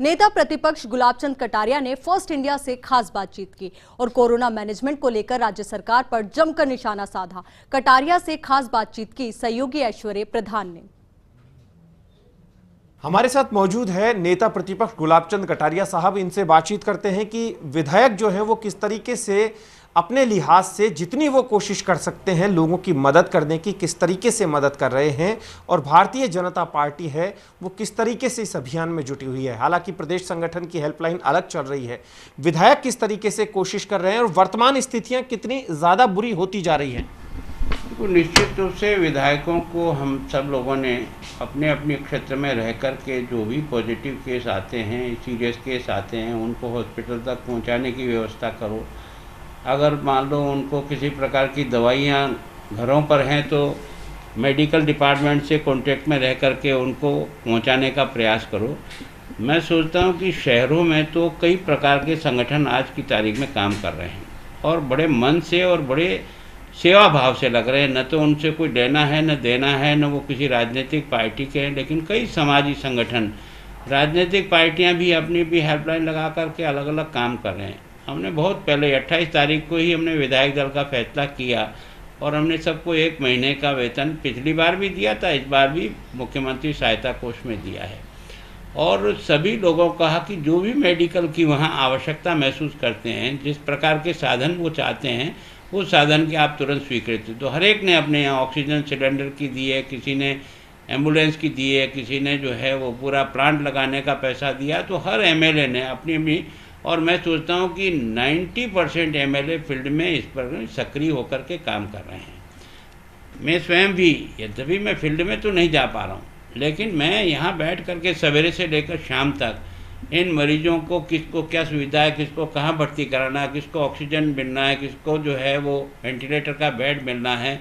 नेता प्रतिपक्ष गुलाबचंद कटारिया ने फर्स्ट इंडिया से खास बातचीत की और कोरोना मैनेजमेंट को लेकर राज्य सरकार पर जमकर निशाना साधा। कटारिया से खास बातचीत की सहयोगी ऐश्वर्य प्रधान ने। हमारे साथ मौजूद है नेता प्रतिपक्ष गुलाबचंद कटारिया साहब। इनसे बातचीत करते हैं कि विधायक जो है वो किस तरीके से अपने लिहाज से जितनी वो कोशिश कर सकते हैं लोगों की मदद करने की, किस तरीके से मदद कर रहे हैं और भारतीय जनता पार्टी है वो किस तरीके से इस अभियान में जुटी हुई है। हालांकि प्रदेश संगठन की हेल्पलाइन अलग चल रही है, विधायक किस तरीके से कोशिश कर रहे हैं और वर्तमान स्थितियां कितनी ज़्यादा बुरी होती जा रही हैं। तो निश्चित रूप से विधायकों को हम सब लोगों ने अपने अपने क्षेत्र में रह कर के जो भी पॉजिटिव केस आते हैं, सीरियस केस आते हैं, उनको हॉस्पिटल तक पहुंचाने की व्यवस्था करो। अगर मान लो उनको किसी प्रकार की दवाइयाँ घरों पर हैं तो मेडिकल डिपार्टमेंट से कांटेक्ट में रह कर के उनको पहुंचाने का प्रयास करो। मैं सोचता हूं कि शहरों में तो कई प्रकार के संगठन आज की तारीख में काम कर रहे हैं और बड़े मन से और बड़े सेवा भाव से लग रहे हैं। न तो उनसे कोई लेना है न देना है, न वो किसी राजनीतिक पार्टी के हैं, लेकिन कई समाजी संगठन, राजनीतिक पार्टियां भी अपनी भी हेल्पलाइन लगा करके अलग अलग काम कर रहे हैं। हमने बहुत पहले 28 तारीख को ही हमने विधायक दल का फैसला किया और हमने सबको 1 महीने का वेतन पिछली बार भी दिया था, इस बार भी मुख्यमंत्री सहायता कोष में दिया है। और सभी लोगों को कहा कि जो भी मेडिकल की वहाँ आवश्यकता महसूस करते हैं, जिस प्रकार के साधन वो चाहते हैं, उस साधन की आप तुरंत स्वीकृति। तो हर एक ने अपने यहाँ ऑक्सीजन सिलेंडर की दी है, किसी ने एम्बुलेंस की दी है, किसी ने जो है वो पूरा प्लांट लगाने का पैसा दिया। तो हर एमएलए ने अपनी अपनी, और मैं सोचता हूँ कि 90% एमएलए फील्ड में इस पर सक्रिय होकर के काम कर रहे हैं। मैं स्वयं भी, यद्यपि मैं फील्ड में तो नहीं जा पा रहा हूँ, लेकिन मैं यहाँ बैठ करके सवेरे से लेकर शाम तक इन मरीजों को किसको क्या सुविधा है, किसको कहाँ भर्ती कराना है, किसको ऑक्सीजन मिलना है, किसको जो है वो वेंटिलेटर का बेड मिलना है,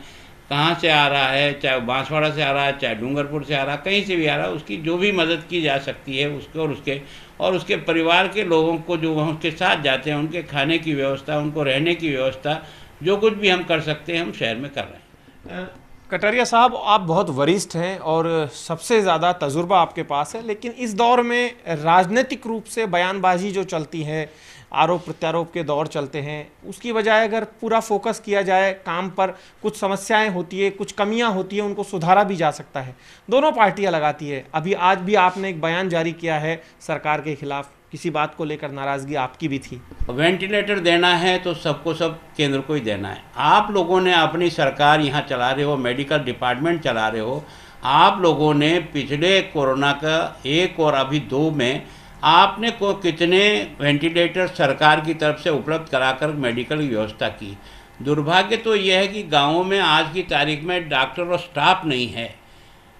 कहाँ से आ रहा है, चाहे बांसवाड़ा से आ रहा है, चाहे डूंगरपुर से आ रहा है, कहीं से भी आ रहा है, उसकी जो भी मदद की जा सकती है उसके और उसके परिवार के लोगों को जो वहाँ उसके साथ जाते हैं, उनके खाने की व्यवस्था, उनको रहने की व्यवस्था, जो कुछ भी हम कर सकते हैं हम शहर में कर रहे हैं। कटारिया साहब, आप बहुत वरिष्ठ हैं और सबसे ज़्यादा तजुर्बा आपके पास है, लेकिन इस दौर में राजनीतिक रूप से बयानबाजी जो चलती है, आरोप प्रत्यारोप के दौर चलते हैं, उसकी बजाय अगर पूरा फोकस किया जाए काम पर, कुछ समस्याएं होती है, कुछ कमियां होती है, उनको सुधारा भी जा सकता है। दोनों पार्टियां लगाती है। अभी आज भी आपने एक बयान जारी किया है सरकार के खिलाफ, किसी बात को लेकर नाराज़गी आपकी भी थी। वेंटिलेटर देना है तो सबको सब केंद्र को ही देना है। आप लोगों ने अपनी सरकार यहाँ चला रहे हो, मेडिकल डिपार्टमेंट चला रहे हो। आप लोगों ने पिछले कोरोना का 1 और अभी 2 में आपने को कितने वेंटिलेटर सरकार की तरफ से उपलब्ध कराकर मेडिकल की व्यवस्था की। दुर्भाग्य तो यह है कि गाँवों में आज की तारीख में डॉक्टर और स्टाफ नहीं है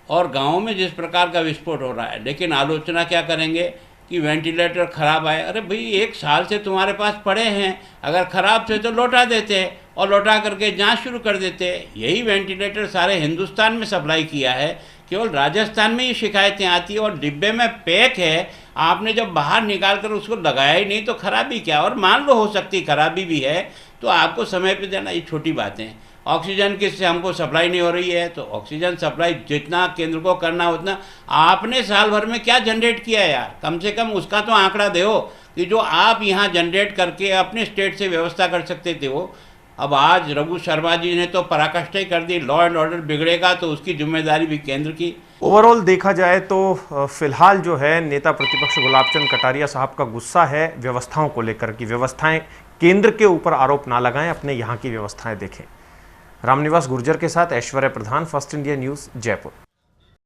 और गाँवों में जिस प्रकार का विस्फोट हो रहा है, लेकिन आलोचना क्या करेंगे कि वेंटिलेटर ख़राब आए। अरे भाई, 1 साल से तुम्हारे पास पड़े हैं, अगर ख़राब थे तो लौटा देते और लौटा करके जांच शुरू कर देते। यही वेंटिलेटर सारे हिंदुस्तान में सप्लाई किया है, केवल राजस्थान में ही शिकायतें आती है और डिब्बे में पैक है। आपने जब बाहर निकाल कर उसको लगाया ही नहीं तो खराबी क्या। और मान लो हो सकती खराबी भी है तो आपको समय पे देना, ये छोटी बातें हैं। ऑक्सीजन किससे हमको सप्लाई नहीं हो रही है तो ऑक्सीजन सप्लाई जितना केंद्र को करना उतना आपने साल भर में क्या जनरेट किया है यार, कम से कम उसका तो आंकड़ा दो कि जो आप यहाँ जनरेट करके अपने स्टेट से व्यवस्था कर सकते थे वो। अब आज रघु शर्मा जी ने तो पराकाष्ठा ही कर दी। लॉ एंड ऑर्डर बिगड़ेगा तो उसकी जिम्मेदारी भी केंद्र की। ओवरऑल देखा जाए तो फिलहाल जो है नेता प्रतिपक्ष गुलाबचंद कटारिया साहब का गुस्सा है व्यवस्थाओं को लेकर कि व्यवस्थाएं केंद्र के ऊपर आरोप ना लगाएं, अपने यहाँ की व्यवस्थाएं देखें। रामनिवास गुर्जर के साथ ऐश्वर्य प्रधान, फर्स्ट इंडिया न्यूज़, जयपुर।